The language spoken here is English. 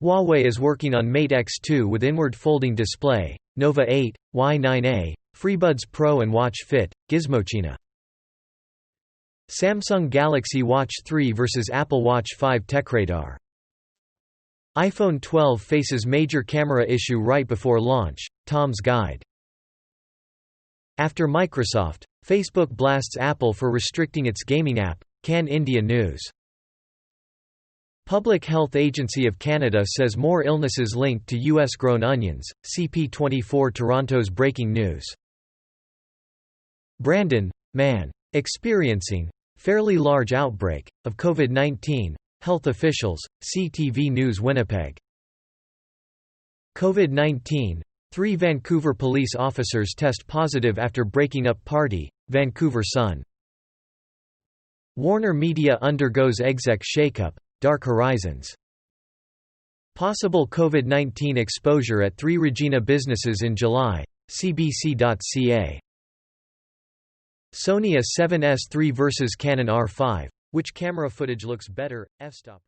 Huawei is working on Mate X2 with inward folding display, Nova 8, Y9a, FreeBuds Pro and Watch Fit, gizmochina. Samsung Galaxy Watch 3 vs Apple Watch 5 TechRadar. iPhone 12 faces major camera issue right before launch, Tom's Guide. After Microsoft, Facebook blasts Apple for restricting its gaming app, Can India News. Public Health Agency of Canada says more illnesses linked to US-grown onions, CP24 Toronto's breaking news. Brandon, man. Experiencing fairly large outbreak of COVID-19, health officials, CTV News Winnipeg. COVID-19, 3 Vancouver police officers test positive after breaking up party, Vancouver Sun. Warner Media undergoes exec shakeup, Dark Horizons. Possible COVID-19 exposure at 3 Regina businesses in July, cbc.ca. Sony A7S III vs Canon R5, which camera footage looks better, f-stop.